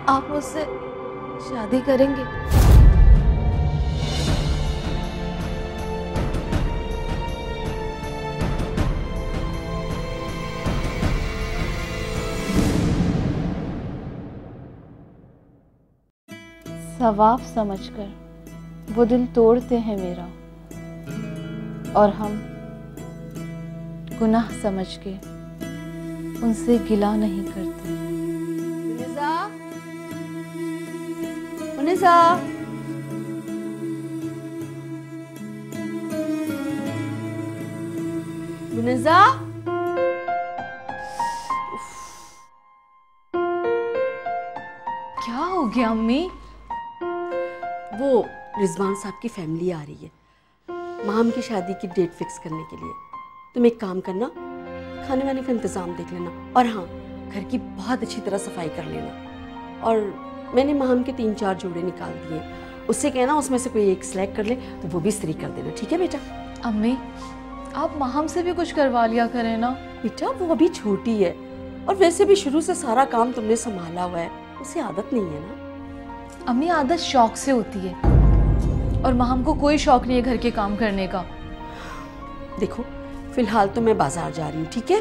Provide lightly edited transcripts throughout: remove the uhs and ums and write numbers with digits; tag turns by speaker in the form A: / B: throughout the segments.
A: आप मुझसे शादी करेंगे? सवाब समझकर वो दिल तोड़ते हैं मेरा, और हम गुनाह समझ के उनसे गिला नहीं करते। मुनीसा, मुनीसा, मुनीसा, क्या हो गया अम्मी?
B: वो रिजवान साहब की फैमिली आ रही है माम की शादी की डेट फिक्स करने के लिए। तुम एक काम करना, खाने वाने का इंतज़ाम देख लेना, और हाँ, घर की बहुत अच्छी तरह सफाई कर लेना। और मैंने माम के 3-4 जोड़े निकाल दिए, उससे कहना उसमें से कोई एक सिलेक्ट कर ले तो वो भी इस्त्री कर देना, ठीक है बेटा?
A: अम्मी, आप माहम से भी कुछ करवा लिया करें ना।
B: बेटा वो अभी छोटी है, और वैसे भी शुरू से सारा काम तुमने संभाला हुआ है, उसे आदत नहीं है ना।
A: अम्मी, आदत शौक से होती है, और माहम को कोई शौक नहीं है घर के काम करने का।
B: देखो फिलहाल तो मैं बाजार जा रही हूँ, ठीक है?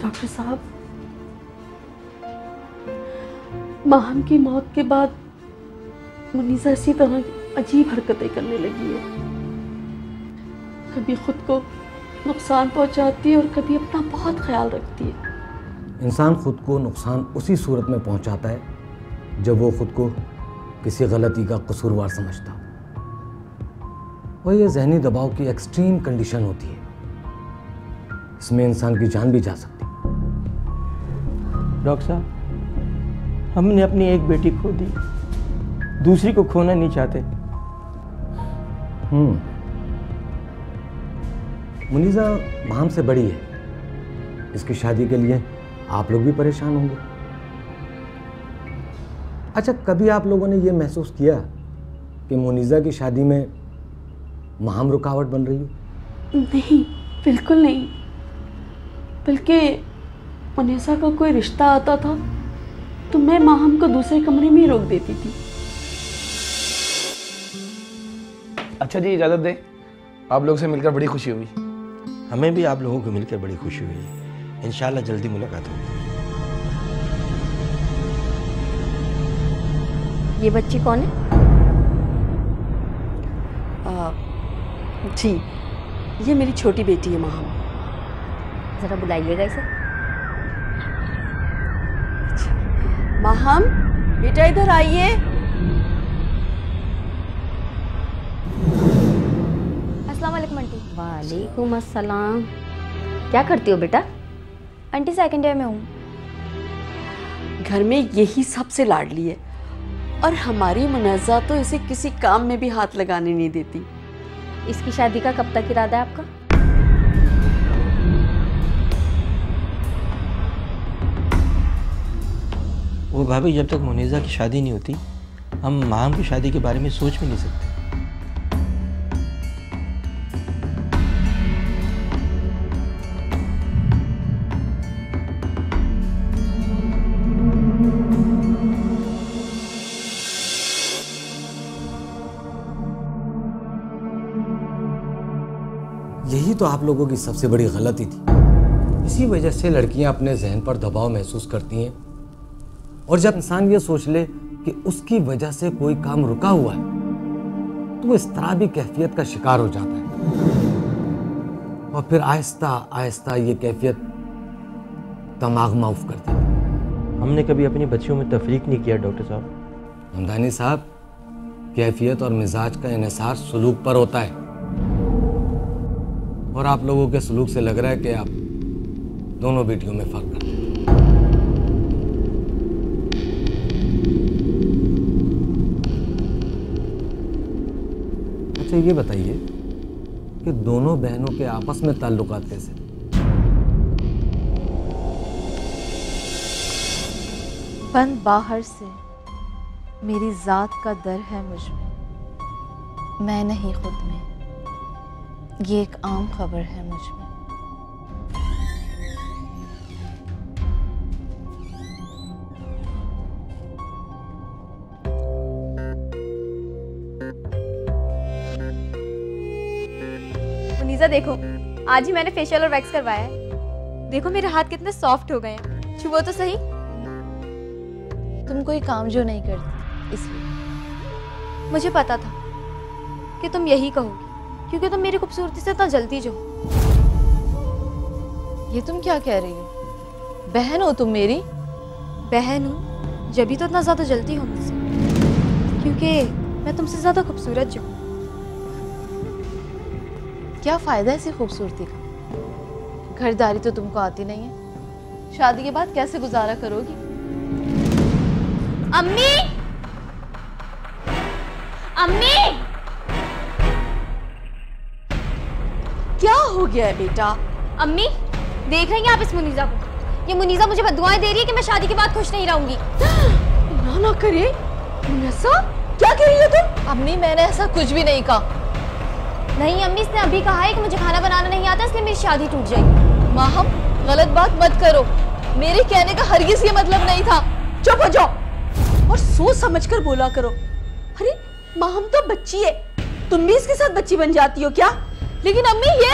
B: डॉक्टर साहब, माहम की मौत के बाद मुनीसा इसी तरह अजीब हरकतें करने लगी है। कभी खुद को नुकसान पहुंचाती है और कभी अपना बहुत ख्याल रखती है।
C: इंसान खुद को नुकसान उसी सूरत में पहुंचाता है जब वो खुद को किसी गलती का कसूरवार समझता हो, और ये जहनी दबाव की एक्सट्रीम कंडीशन होती है। इसमें इंसान की जान भी जा सकती है।
D: डॉक्टर साहब, हमने अपनी एक बेटी खो दी, दूसरी को खोना नहीं चाहते।
C: मुनीसा माम से बड़ी है, इसकी शादी के लिए आप लोग भी परेशान होंगे। अच्छा, कभी आप लोगों ने ये महसूस किया कि मुनीसा की शादी में माम रुकावट बन रही है?
B: नहीं, बिल्कुल नहीं। बल्कि मुनीसा का कोई रिश्ता आता था तो मैं माहम को दूसरे कमरे में ही रोक देती थी।
E: अच्छा जी, इजाज़त दें, आप लोग से मिलकर बड़ी खुशी हुई।
F: हमें भी आप लोगों को मिलकर बड़ी खुशी हुई। इंशाल्लाह जल्दी मुलाकात होगी।
B: ये बच्ची कौन है? जी, ये मेरी छोटी बेटी है माहम।
G: जरा बुलाइएगा इसे।
B: माहम, बेटा इधर आइए।
G: अस्सलाम वालेकुम आंटी।
H: वालेकुम अस्सलाम। क्या करती हो बेटा?
G: आंटी, सेकंड ईयर में हूँ।
B: घर में यही सबसे लाडली है, और हमारी मुनज़्ज़ा तो इसे किसी काम में भी हाथ लगाने नहीं देती।
H: इसकी शादी का कब तक इरादा है आपका?
F: वो भाभी, जब तक मुनीज़ा की शादी नहीं होती हम माम की शादी के बारे में सोच भी नहीं सकते।
C: यही तो आप लोगों की सबसे बड़ी गलती थी। इसी वजह से लड़कियां अपने जहन पर दबाव महसूस करती हैं, और जब इंसान ये सोच ले कि उसकी वजह से कोई काम रुका हुआ है तो वो इस तरह भी कैफियत का शिकार हो जाता है, और फिर आहिस्ता आहिस्ता ये कैफियत दिमाग माफ कर देती है।
F: हमने कभी अपनी बच्चियों में तफरीक नहीं किया डॉक्टर साहब।
C: हमदानी साहब, कैफियत और मिजाज का इन्हिसार सलूक पर होता है, और आप लोगों के सलूक से लग रहा है कि आप दोनों बेटियों में फर्क करते हैं। अच्छा, ये बताइए कि दोनों बहनों के आपस में ताल्लुकात कैसे?
A: बंद बाहर से मेरी जात का दर है मुझ में, मैं नहीं खुद में, ये एक आम खबर है मुझ में।
I: मुनीज़ा देखो, आज ही मैंने फेशियल और वैक्स करवाया है। देखो मेरे हाथ कितने सॉफ्ट हो गए हैं, छुओ तो सही।
A: तुम कोई काम जो नहीं करती इसलिए।
I: मुझे पता था कि तुम यही कहोगी, क्योंकि तुम मेरी खूबसूरती से इतना जलती जो।
A: ये तुम क्या कह रही हो? बहन हो तुम मेरी?
I: बहन हूँ जब तो इतना ज्यादा जलती हो मुझसे, क्योंकि मैं तुमसे ज्यादा खूबसूरत जो।
A: क्या फायदा है इसी खूबसूरती का? घरदारी तो तुमको आती नहीं है, शादी के बाद कैसे गुजारा करोगी?
I: अम्मी, अम्मी,
B: क्या हो गया है बेटा?
I: अम्मी देख रही हैं आप इस मुनीज़ा को? ये मुनीज़ा मुझे बददुआएं दे रही है कि मैं शादी के बाद खुश नहीं रहूंगी।
B: ना ना करे मुनस्सा, क्या कह रही हो तुम?
A: अम्मी मैंने ऐसा कुछ भी नहीं कहा।
I: नहीं अम्मी, इसने अभी कहा है कि मुझे खाना बनाना नहीं आता इसलिए मेरी शादी टूट जाएगी।
A: माहम गलत बात मत करो, मेरे कहने का हरगिज ये मतलब नहीं था।
B: चुप हो जाओ और सोच समझकर बोला करो। अरे माहम तो बच्ची है, तुम भी इसके साथ बच्ची बन जाती हो क्या?
A: लेकिन अम्मी ये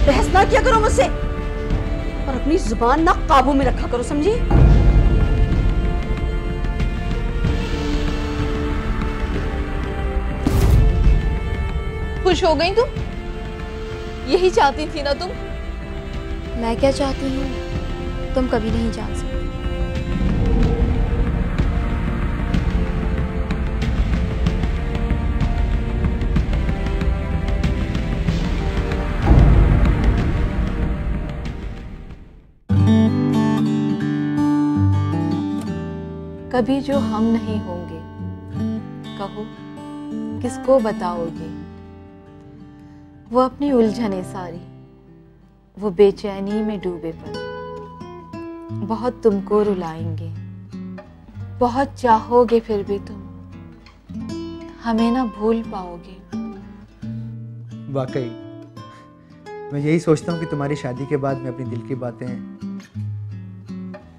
B: बहस ना किया करो मुझसे और अपनी जुबान ना काबू में रखा करो, समझी?
A: खुश हो गई तुम? यही चाहती थी ना तुम?
I: मैं क्या चाहती हूँ तुम कभी नहीं जान सकती।
A: कभी जो हम नहीं होंगे, कहो किसको बताओगे? वो अपनी उलझने सारी, वो बेचैनी में डूबे पर बहुत तुमको रुलाएंगे, बहुत चाहोगे फिर भी तुम हमें ना भूल पाओगे।
J: वाकई मैं यही सोचता हूँ कि तुम्हारी शादी के बाद मैं अपनी दिल की बातें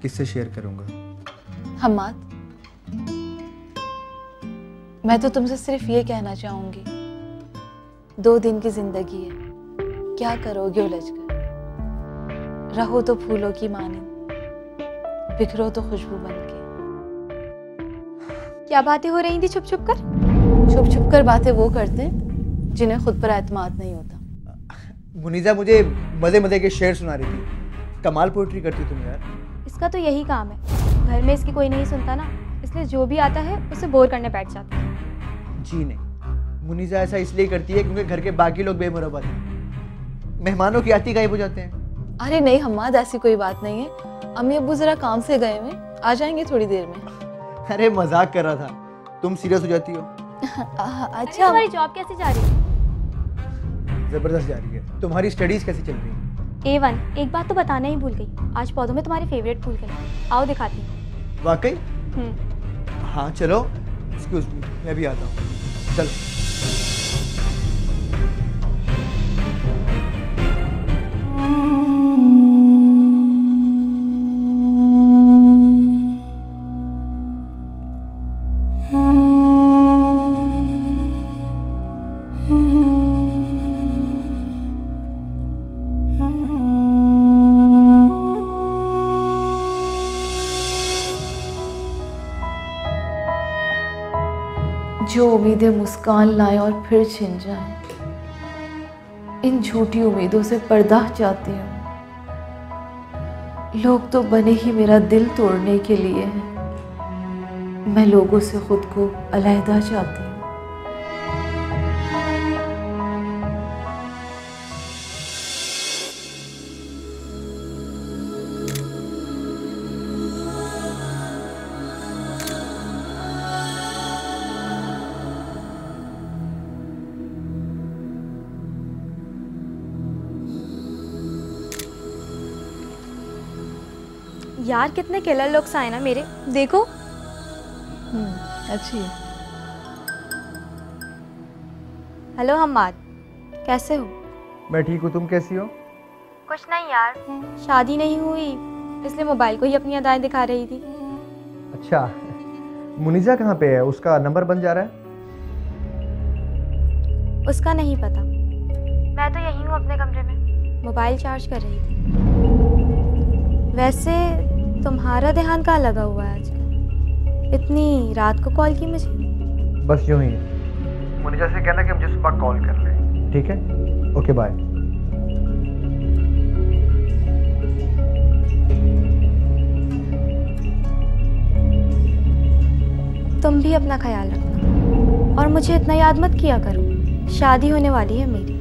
J: किससे शेयर करूँगा।
A: हम्माद, मैं तो तुमसे सिर्फ ये कहना चाहूंगी, 2 दिन की जिंदगी है, क्या करोगे उलझ कर? रहो तो फूलों की मानिंद, बिखरो तो खुशबू बनके।
I: क्या बातें हो रही थी छुप छुप कर?
A: छुप छुप कर बातें वो करते हैं जिन्हें खुद पर एतमाद नहीं होता।
J: मुनीज़ा मुझे मजे मजे के शेर सुना रही थी। कमाल पोइट्री करती तुम यार।
I: इसका तो यही काम है, घर में इसकी कोई नहीं सुनता ना, इसलिए जो भी आता है उसे बोर करने बैठ जाता है।
J: जी नहीं, मुनीज़ा ऐसा इसलिए करती है क्योंकि घर के बाकी लोग बेमुरब्बत हैं, मेहमानों की आती गायब हो जाते हैं।
A: अरे नहीं हम्माद, ऐसी कोई बात नहीं है। अम्मी अब्बू जरा काम से गए हुए, आ जाएंगे थोड़ी देर में।
J: अरे मजाक कर रहा था, तुम सीरियस हो जाती हो।
A: अच्छा
I: तुम्हारी जॉब कैसे जा रही है?
J: जबरदस्त जा रही है। तुम्हारी स्टडीज कैसी चल रही है?
I: A1। एक बात तो बताना ही भूल गई, आज पौधों में तुम्हारे फेवरेट फूल खिले, आओ दिखाती हूँ।
J: वाकई? हाँ चलो, एक्सक्यूज मी, मैं भी आता हूँ। चलो।
A: जो उम्मीदें मुस्कान लाएं और फिर छिन जाएं, इन झूठी उम्मीदों से पर्दा चाहती हूँ। लोग तो बने ही मेरा दिल तोड़ने के लिए हैं, मैं लोगों से खुद को अलहदा चाहती हूँ।
I: यार कितने किलर लुक्स आए ना मेरे, देखो।
A: अच्छी है।
I: हेलो हम्माद, कैसे हो?
J: मैं ठीक हूँ, तुम कैसी हो?
I: कुछ नहीं यार, शादी नहीं हुई इसलिए मोबाइल को ही अपनी अदाएं दिखा रही थी।
J: अच्छा, मुनीजा कहाँ पे है? उसका नंबर बन जा रहा है?
I: उसका नहीं पता, मैं तो यही हूँ अपने कमरे में, मोबाइल चार्ज कर रही थी। वैसे तुम्हारा ध्यान कहाँ लगा हुआ है आजकल? इतनी रात को कॉल की मुझे?
J: बस यूं ही। मुनीजा से कहना कि मुझे सुबह कॉल कर ले, ठीक है? Okay bye.
I: तुम भी अपना ख्याल रखना और मुझे इतना याद मत किया करो, शादी होने वाली है मेरी।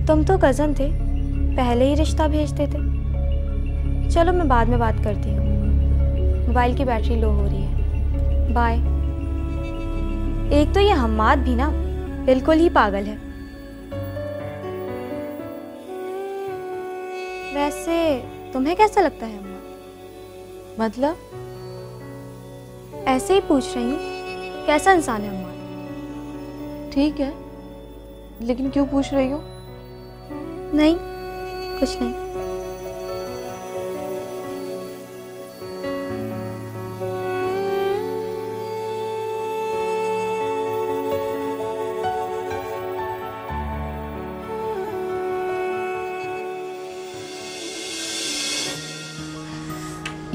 I: तुम तो कज़न थे, पहले ही रिश्ता भेजते थे। चलो मैं बाद में बात करती हूँ, मोबाइल की बैटरी लो हो रही है। बाय। एक तो ये हम्माद भी ना बिल्कुल ही पागल है। वैसे तुम्हें कैसा लगता है हम्माद?
A: मतलब?
I: ऐसे ही पूछ रही हूँ, कैसा इंसान है हम्माद?
A: ठीक है, लेकिन क्यों पूछ रही हो?
I: नहीं, कुछ नहीं।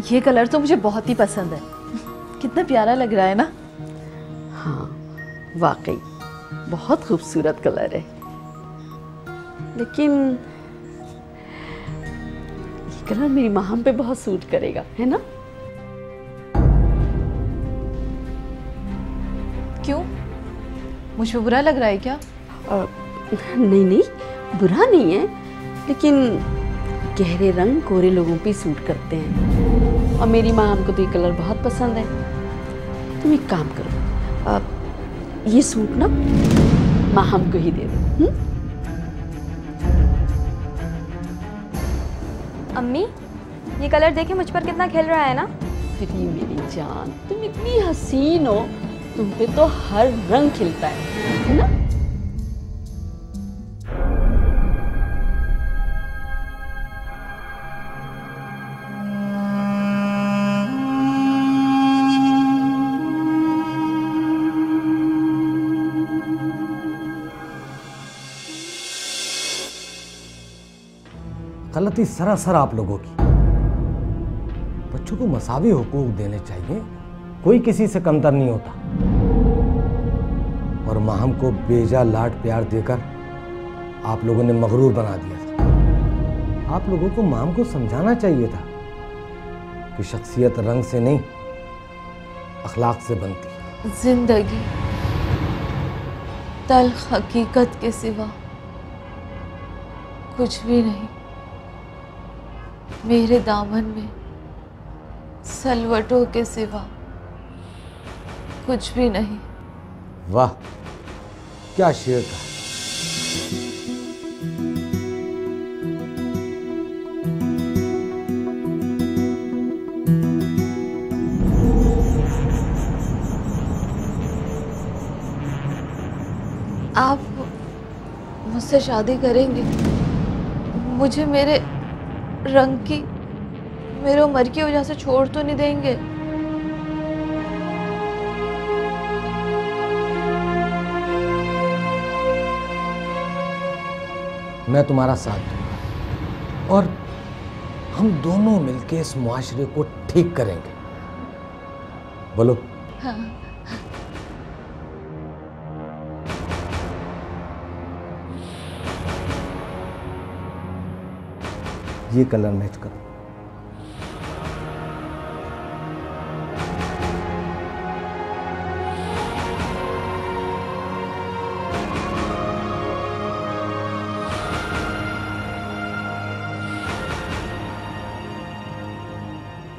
A: ये कलर तो मुझे बहुत ही पसंद है, कितना प्यारा लग रहा है ना?
B: हाँ वाकई बहुत खूबसूरत कलर है, लेकिन ये कलर मेरी माहम पे बहुत सूट करेगा, है ना?
A: क्यों, मुझे बुरा लग रहा है क्या?
B: नहीं नहीं, बुरा नहीं है, लेकिन गहरे रंग गोरे लोगों पे सूट करते हैं और मेरी माहम को तो ये कलर बहुत पसंद है। तुम एक काम करो, ये सूट ना माहम को ही दे दो।
I: अम्मी, ये कलर देखे मुझ पर कितना खिल रहा है ना?
B: अरे मेरी जान, तुम इतनी हसीन हो, तुम पे तो हर रंग खिलता है ना?
C: गलती सरासर आप लोगों की। बच्चों को मसावी हुकूक देने चाहिए, कोई किसी से कमतर नहीं होता। और माहम को बेजा लाड प्यार देकर आप लोगों ने मगरूर बना दिया था। आप लोगों को माहम को समझाना चाहिए था कि शख्सियत रंग से नहीं अखलाक से बनती है।
A: जिंदगी तल्ख हकीकत के सिवा कुछ भी नहीं। मेरे दामन में सलवटों के सिवा कुछ भी नहीं।
C: वाह, क्या शेर था।
A: आप मुझसे शादी करेंगे? मुझे मेरे रंग की, मेरे उम्र की वजह से छोड़ तो नहीं देंगे?
C: मैं तुम्हारा साथ दूंगा और हम दोनों मिलके इस मुआशरे को ठीक करेंगे। बोलो।
A: हाँ।
C: ये कलर मैच करो।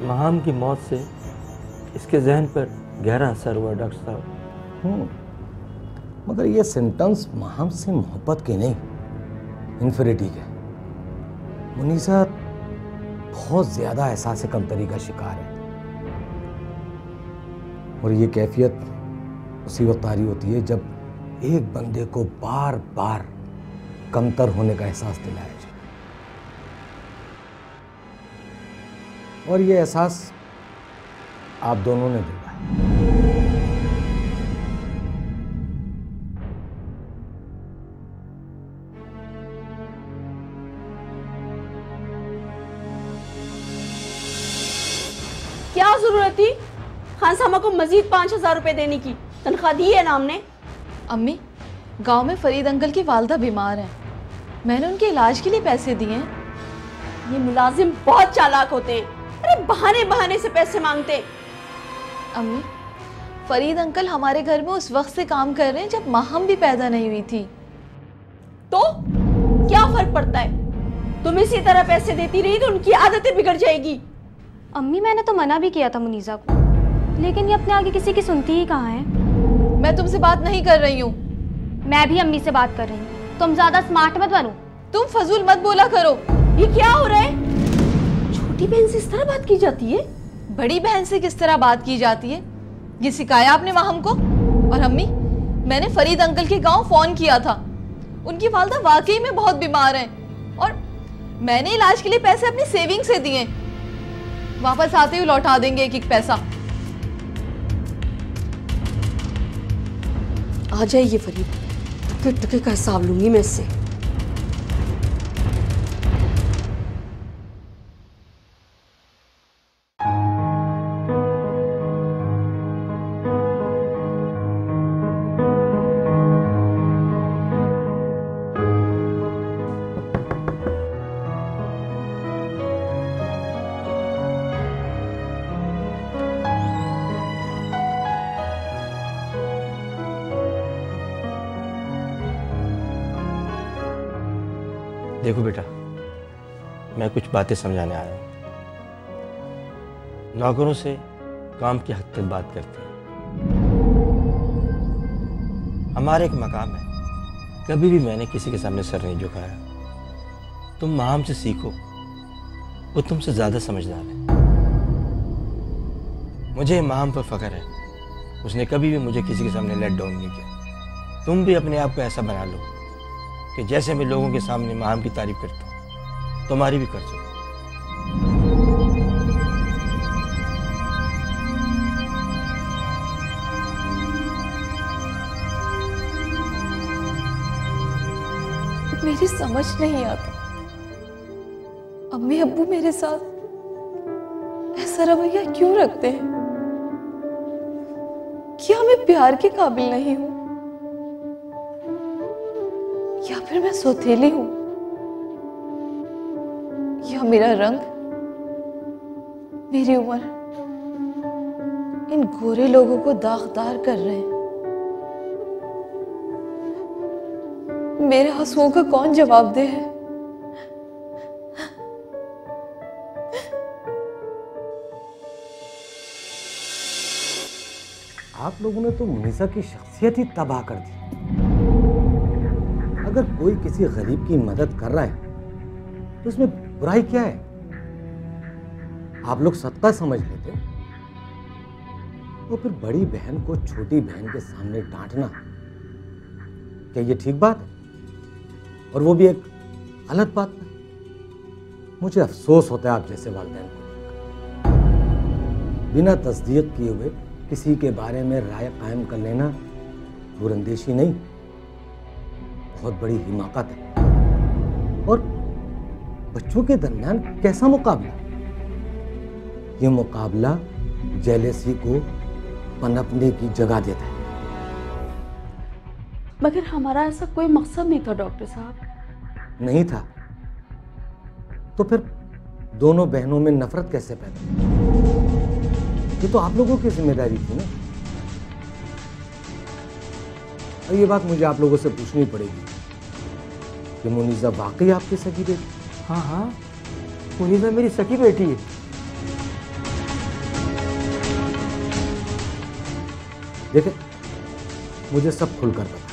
F: माहम की मौत से इसके जहन पर गहरा असर हुआ डॉक्टर साहब।
C: मगर ये सिम्टम्स माहम से मोहब्बत के नहीं, इन्फिनिटी के। मुनीसा बहुत ज्यादा एहसास कमतरी का शिकार है, और ये कैफियत उसी वक्त तारी होती है जब एक बंदे को बार बार कमतर होने का एहसास दिलाया जाए, और ये एहसास आप दोनों ने दिलाया।
B: क्या जरूरत थी खान सामा को मजीद 5,000 रुपए देने की? तनख्वाह दी है ना हमने।
A: अम्मी, गांव में फरीद अंकल की वालदा बीमार हैं, मैंने उनके इलाज के लिए पैसे दिए हैं।
B: ये मुलाजिम बहुत चालाक होते हैं, अरे बहाने बहाने से पैसे मांगते।
A: अम्मी, फरीद अंकल हमारे घर में उस वक्त से काम कर रहे हैं जब माहम भी पैदा नहीं हुई थी।
B: तो क्या फर्क पड़ता है? तुम इसी तरह पैसे देती रही तो उनकी आदतें बिगड़ जाएगी।
I: अम्मी, मैंने तो मना भी किया था मुनीजा को, लेकिन ये अपने आगे किसी की सुनती ही कहाँ है।
A: मैं तुमसे बात नहीं कर रही हूँ।
I: मैं भी अम्मी से बात कर रही हूँ। तुम ज्यादा स्मार्ट मत बनो।
A: तुम फजूल मत बोला करो।
B: ये क्या हो रहा है? छोटी बहन से इस तरह बात की जाती है?
A: बड़ी बहन से किस तरह बात की जाती है? ये सिखाया आपने माहम को? और अम्मी, मैंने फरीद अंकल के गांव फोन किया था, उनकी वालदा वाकई में बहुत बीमार हैं, और मैंने इलाज के लिए पैसे अपनी सेविंग से दिए, वापस आते हुए लौटा देंगे एक एक पैसा।
B: आ जाइए फरीद, टुके टुके का हिसाब लूंगी मैं इससे।
F: देखो बेटा, मैं कुछ बातें समझाने आया हूँ। नौकरों से काम की हद तक बात करते हैं। हमारा एक मकाम है, कभी भी मैंने किसी के सामने सर नहीं झुकाया। तुम माम से सीखो, वो तुमसे ज़्यादा समझदार है। मुझे माम पर फ़ख्र है, उसने कभी भी मुझे किसी के सामने लेट डाउन नहीं किया। तुम भी अपने आप को ऐसा बना लो कि जैसे मैं लोगों के सामने माम की तारीफ करता हूँ, तुम्हारी भी कर सको।
A: मेरी समझ नहीं आता, अम्मी अब्बू मेरे साथ ऐसा रवैया क्यों रखते हैं? क्या मैं प्यार के काबिल नहीं हूं, या फिर मैं सौतेली हूं, या मेरा रंग, मेरी उम्र इन गोरे लोगों को दागदार कर रहे हैं? मेरे आंसुओं का कौन जवाब दे है?
C: आप लोगों ने तो मुनीसा की शख्सियत ही तबाह कर दी। अगर कोई किसी गरीब की मदद कर रहा है तो इसमें बुराई क्या है? आप लोग सदका समझ लेते, तो फिर बड़ी बहन को छोटी बहन के सामने डांटना, क्या ये ठीक बात है? और वो भी एक गलत बात है। मुझे अफसोस होता है आप जैसे वालिदैन को, बिना तस्दीक किए हुए किसी के बारे में राय कायम कर लेना दूरंदेशी नहीं, बहुत बड़ी हिमाकत है। और बच्चों के दरमियान कैसा मुकाबला? ये मुकाबला जेलेसी को पनपने की जगह देता है।
B: मगर हमारा ऐसा कोई मकसद नहीं था डॉक्टर साहब।
C: नहीं था तो फिर दोनों बहनों में नफरत कैसे पैदा हुई? ये तो आप लोगों की जिम्मेदारी थी ना। और ये बात मुझे आप लोगों से पूछनी पड़ेगी कि मुनीजा वाकई आपकी सगी बेटी?
D: हाँ हाँ, मुनीजा मेरी सगी बेटी है।
C: देखे, मुझे सब खुलकर बता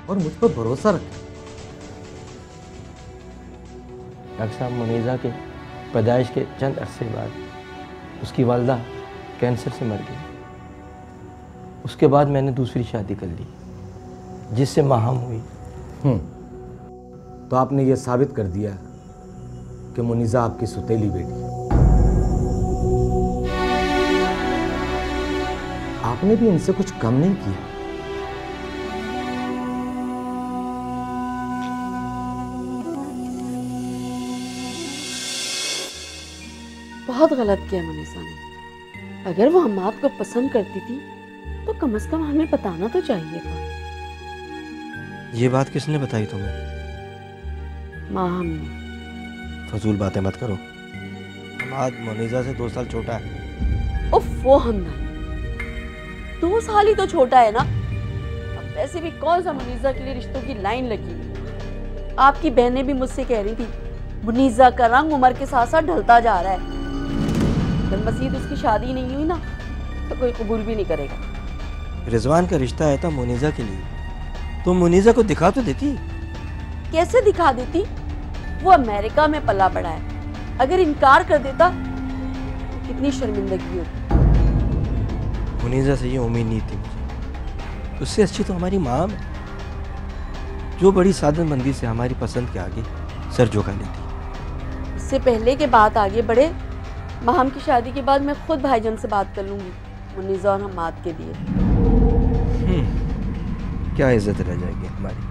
C: और मुझ पर भरोसा रखें।
F: डॉक्टर साहब, मुनीजा के
D: पैदाइश के चंद अरसे बाद उसकी वालदा कैंसर से मर गई। उसके बाद मैंने दूसरी शादी कर ली जिससे माहम हुई।
C: तो आपने ये साबित कर दिया कि मुनीज़ा आपकी सुतेली बेटी है। आपने भी इनसे कुछ कम नहीं किया।
B: बहुत गलत किया मुनीसा ने। अगर वो हम्माद को पसंद करती थी तो कम से कम हमें बताना तो चाहिए था।
F: ये बात किसने बताई तुम्हें?
B: माहम ने।
F: फजूल बातें मत करो। हम्माद मुनीज़ा से 2 साल छोटा है।
B: उफ वो हमदा 2 साल ही तो छोटा है ना। अब वैसे भी कौन सा मुनीज़ा के लिए रिश्तों की लाइन लगी। आपकी बहनें भी मुझसे कह रही थी मुनीज़ा का रंग उम्र के साथ साथ ढलता जा रहा है। जब मज़ीद उसकी शादी नहीं हुई ना तो कोई कबूल भी नहीं करेगा।
F: रिजवान का रिश्ता आया था मुनीज़ा के लिए, तो मुनीज़ा को दिखा तो देती।
B: कैसे दिखा देती? वो अमेरिका में पला पड़ा है। अगर इनकार कर देता तो कितनी शर्मिंदगी होती।
F: मुनीज़ा से ये उम्मीद नहीं थी मुझे। उससे अच्छी तो हमारी माँ है जो बड़ी सादतमंदी से हमारी पसंद के आगे सर झुका लेती।
B: इससे पहले के बात आगे बढ़े, माहम की शादी के बाद मैं खुद भाईजान से बात कर लूंगी मुनीज़ा और हम्माद के लिए।
F: क्या इज्जत रह जाएगी हमारी।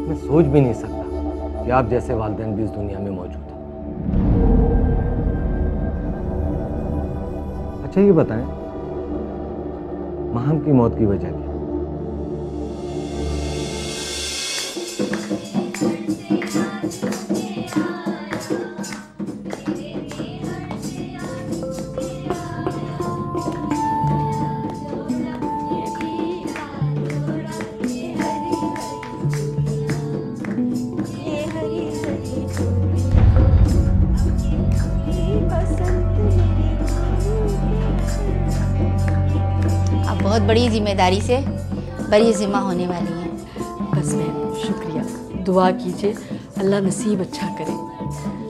C: मैं सोच भी नहीं सकता कि आप जैसे वालिदैन भी इस दुनिया में मौजूद हैं। अच्छा ये बताएं, माहम की मौत की वजह क्या?
H: बहुत बड़ी जिम्मेदारी से बड़ी जिम्मा होने वाली है।
B: बस बहन शुक्रिया। दुआ कीजिए अल्लाह नसीब अच्छा करे।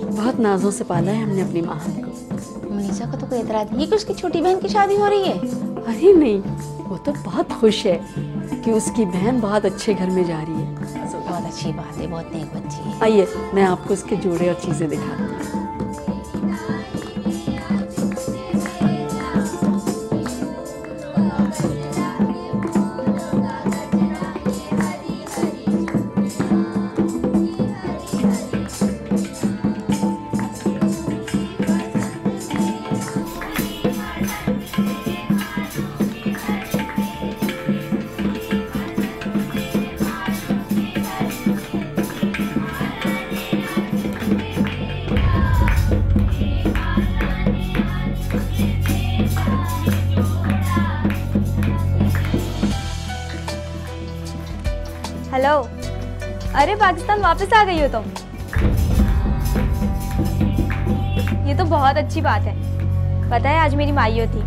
B: बहुत नाजों से पाला है हमने अपनी माहम को।
H: मुनीसा को तो कोई एतराज नहीं कि उसकी छोटी बहन की शादी हो रही है।
B: अरे नहीं, वो तो बहुत खुश है कि उसकी बहन बहुत अच्छे घर में जा रही है।
H: बहुत अच्छी बात है, बहुत नेक बच्ची है।
B: आइए मैं आपको इसके जोड़े और चीज़ें दिखाती हूँ।
I: हेलो, अरे पाकिस्तान वापस आ गई हो तुम। ये तो बहुत अच्छी बात है। पता है आज मेरी माइयो थी,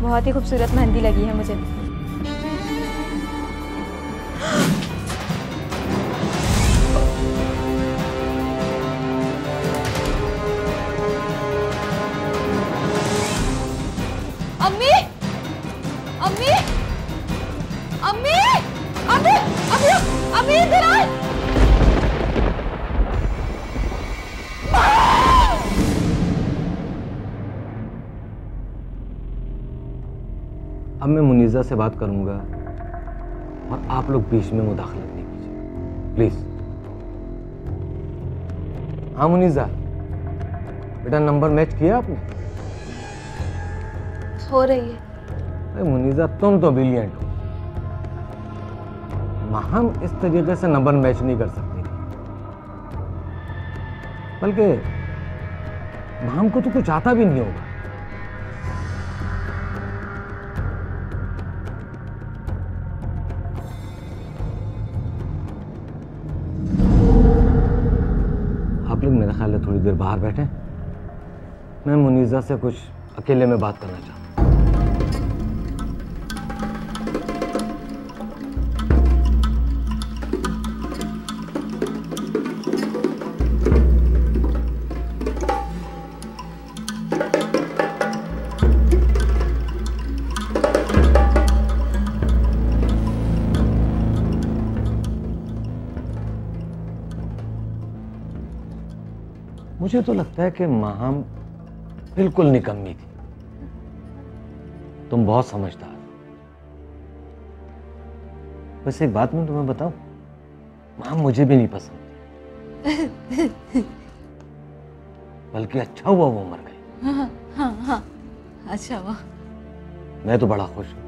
I: बहुत ही खूबसूरत मेहंदी लगी है मुझे। अम्मी, अम्मी, अम्मी, अम्मी, अम्मी, अम्मी इधर आ।
C: अब मैं मुनीज़ा से बात करूंगा और आप लोग बीच में मुदाखलत नहीं कीजिए प्लीज। हाँ मुनीज़ा, बेटा नंबर मैच किया आपने?
A: हो रही है।
C: अरे मुनीज़ा तुम तो ब्रिलियंट हो। हम इस तरीके से नंबर मैच नहीं कर सकते, बल्कि माम को तो कुछ आता भी नहीं होगा। आप लोग मेरा ख्याल है थोड़ी देर बाहर बैठे, मैं मुनीज़ा से कुछ अकेले में बात करना चाहता हूँ। मुझे तो लगता है कि माहम बिल्कुल निकम्मी थी। तुम बहुत समझदार। वैसे एक बात मैं तुम्हें बताऊं, माहम मुझे भी नहीं पसंद, बल्कि अच्छा हुआ वो मर गई।
A: हाँ हाँ हाँ, अच्छा हुआ।
C: मैं तो बड़ा खुश हूं।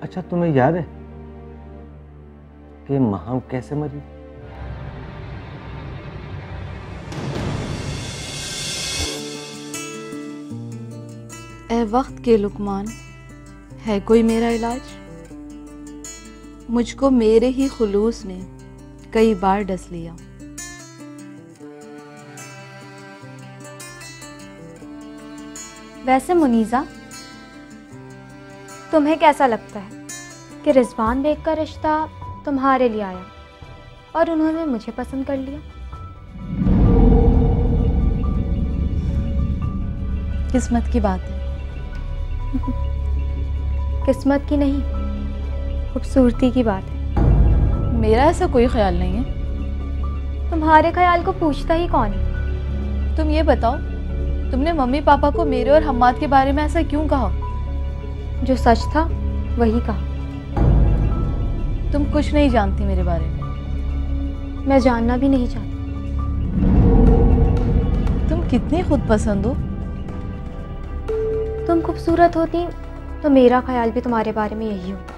C: अच्छा, तुम्हें याद है कि माहम कैसे मरी?
A: ए वक्त के लुकमान, है कोई मेरा इलाज? मुझको मेरे ही खुलूस ने कई बार डस लिया।
I: वैसे मुनीज़ा, तुम्हें कैसा लगता है कि रिजवान बेग का रिश्ता तुम्हारे लिए आया और उन्होंने मुझे पसंद कर लिया?
A: किस्मत की बात है।
I: किस्मत की नहीं, खूबसूरती की बात है।
A: मेरा ऐसा कोई ख्याल नहीं है।
I: तुम्हारे ख्याल को पूछता ही कौन है?
A: तुम ये बताओ, तुमने मम्मी पापा को मेरे और हम्माद के बारे में ऐसा क्यों कहा?
I: जो सच था वही कहा।
A: तुम कुछ नहीं जानती मेरे बारे में।
I: मैं जानना भी नहीं चाहती।
A: तुम कितनी खुद पसंद हो।
I: तुम खूबसूरत होती तो मेरा ख्याल भी तुम्हारे बारे में यही होता।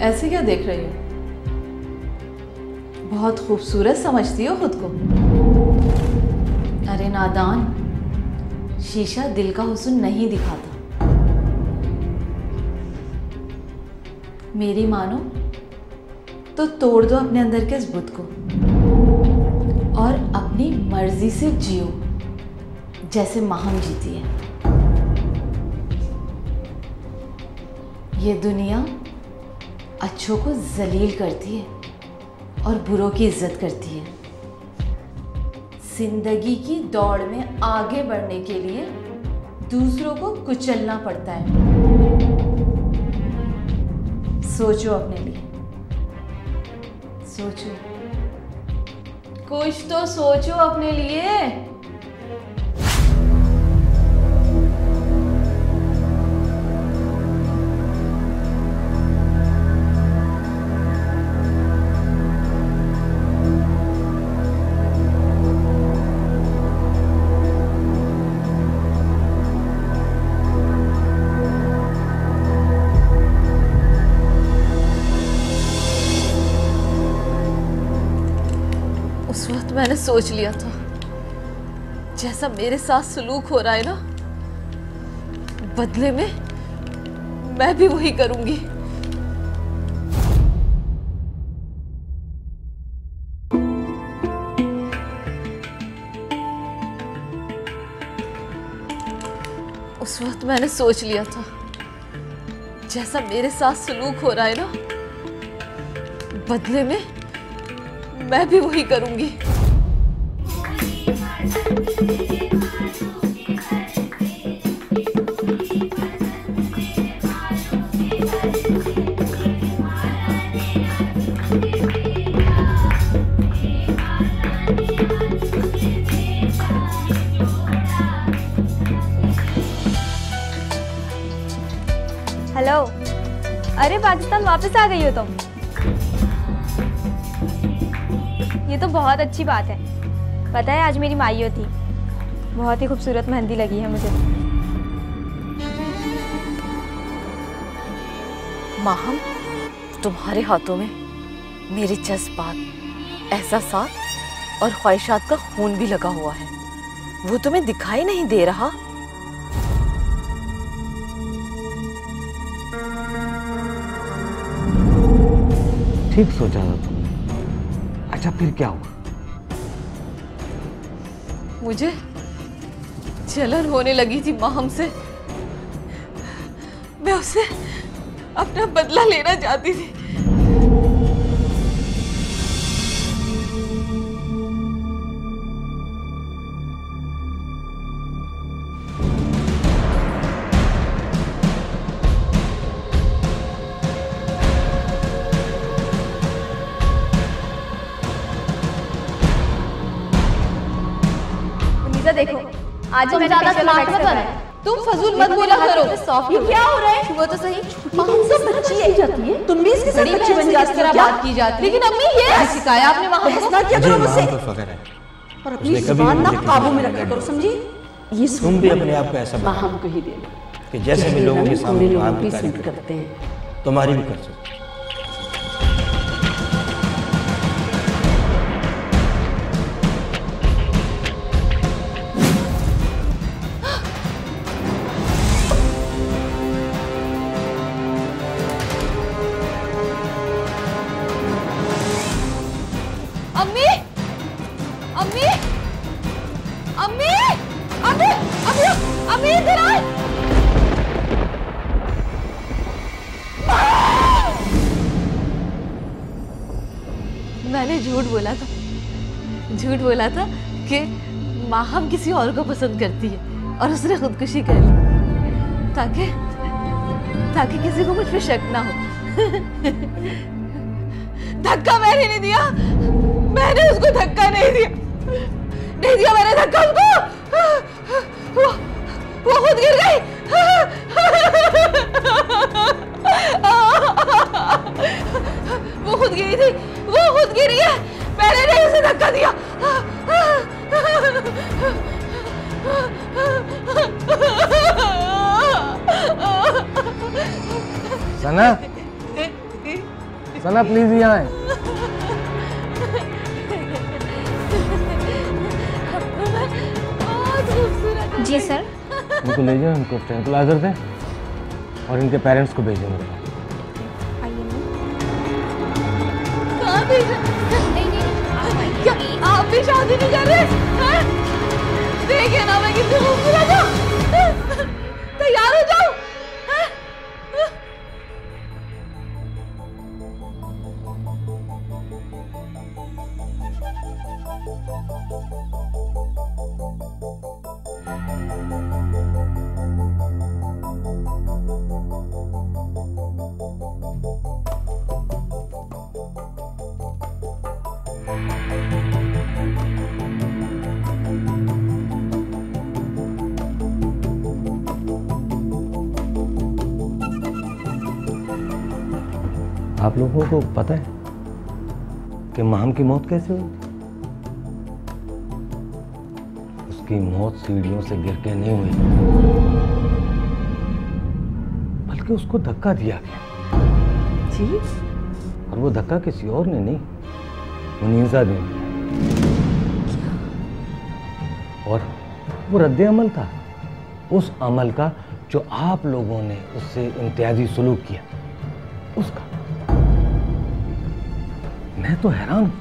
A: ऐसे क्या देख रही हो? बहुत खूबसूरत समझती हो खुद को। अरे नादान, शीशा दिल का हुस्न नहीं दिखाता। मेरी मानो तो तोड़ दो अपने अंदर के इस बुत को और अपनी मर्जी से जियो जैसे माहम जीती है। ये दुनिया अच्छों को जलील करती है और बुरों की इज्जत करती है। जिंदगी की दौड़ में आगे बढ़ने के लिए दूसरों को कुचलना पड़ता है। सोचो अपने लिए, सोचो, कुछ तो सोचो अपने लिए। उस वक्त मैंने सोच लिया था, जैसा मेरे साथ सलूक हो रहा है ना, बदले में मैं भी वही करूंगी। उस वक्त मैंने सोच लिया था, जैसा मेरे साथ सलूक हो रहा है ना, बदले में मैं भी वही करूंगी।
I: हेलो, अरे पाकिस्तान वापस आ गई हो तुम? ये तो बहुत अच्छी बात है। पता है आज मेरी माइयो थी, बहुत ही खूबसूरत मेहंदी लगी है मुझे।
A: माहम, तुम्हारे हाथों में मेरे जज्बात, एहसासात और ख्वाहिशात का खून भी लगा हुआ है। वो तुम्हें दिखाई नहीं दे रहा?
C: ठीक सोचा था तुमने। अच्छा फिर क्या हुआ?
A: मुझे जलन होने लगी थी माहम से। मैं उससे अपना बदला लेना चाहती थी।
G: देखो आज मैं ज्यादा स्मार्ट मत बनो।
A: तुम फजूल मत बोला करो।
G: ये क्या हो रहा है?
A: वो तो सही,
B: माहम से बच्ची है जाती है, तुम भी इसके साथ बच्ची बन जाती हो क्या?
A: बात की जाती है। लेकिन अम्मी ये सिखाया आपने वहां को?
B: क्या करो मुझसे?
F: माहम पर फख्र है
B: और अपनी जुबान ना काबू में रखा करो, समझी? ये
F: तुम भी अपने आप को ऐसा बनाओ
B: माहम को ही दे
F: कि जैसे भी लोगों के सामने माहम की
B: सूट
F: तारीफ
B: करते हैं,
F: तुम्हारी भी कर सकते।
A: अम्मी, अम्मी, अम्मी, अम्मी, अम्मी, अम्मी इधर आए। मैंने झूठ बोला था कि माहम किसी और को पसंद करती है और उसने खुदकुशी कर ली ताकि किसी को मुझ पे शक ना हो। धक्का मैंने नहीं दिया, मैंने उसको धक्का नहीं दिया मैंने धक्का उसको। वो खुद गिर गई। वो खुद गिरी थी, वो खुद गिरी है, मैंने नहीं उसे धक्का दिया।
C: सना, सना प्लीज यहाँ आए।
I: जी सर।
C: इनको ले जाओ, इनको ट्रैंकुलाइजर दें और इनके पेरेंट्स को भेजें मेरे पास।
A: क्या आप भी शादी नहीं कर रहे? देखिए ना मैं कितनी खूबसूरत हूँ। तैयार हो जाओ।
C: आप लोगों को पता है कि माहम की मौत कैसे हुई? उसकी मौत सीढ़ियों से गिर के नहीं हुई, बल्कि उसको धक्का दिया गया।
B: जी?
C: और वो धक्का किसी और ने नहीं, मुनीसा ने। और वो रद्द अमल था उस अमल का जो आप लोगों ने उससे इम्तियाजी सलूक किया, उसका। मैं तो हैरान हूं।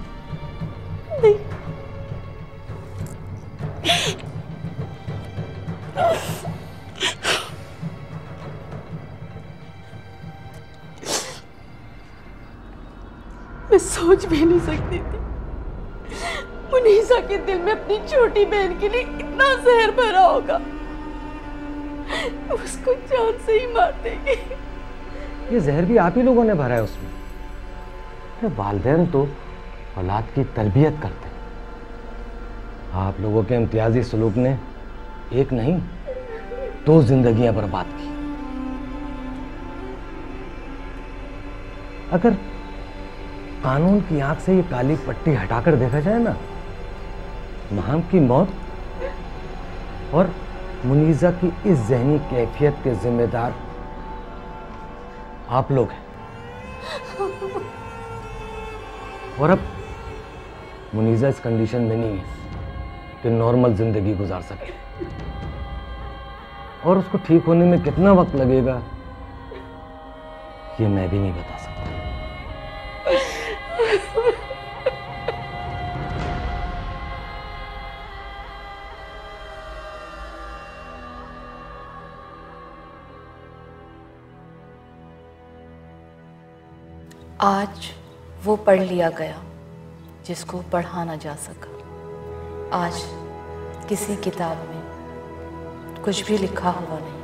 B: नहीं। मैं सोच भी नहीं सकती थी मुनीसा के दिल में अपनी छोटी बहन के लिए इतना जहर भरा होगा। उसको जान से ही मार देंगे।
C: ये जहर भी आप ही लोगों ने भरा है उसमें। वालिदैन तो औलाद की तरबियत करते हैं। आप लोगों के इम्तियाजी सलूक ने एक नहीं 2 जिंदगियां बर्बाद की। अगर कानून की आंख से ये काली पट्टी हटाकर देखा जाए ना, माहम की मौत और मुनीसा की इस ज़हनी कैफियत के जिम्मेदार आप लोग हैं। और अब मुनीजा इस कंडीशन में नहीं है कि नॉर्मल जिंदगी गुजार सके, और उसको ठीक होने में कितना वक्त लगेगा ये मैं भी नहीं बता सकता।
A: आज वो पढ़ लिया गया जिसको पढ़ा ना जा सका। आज किसी किताब में कुछ भी लिखा हुआ नहीं।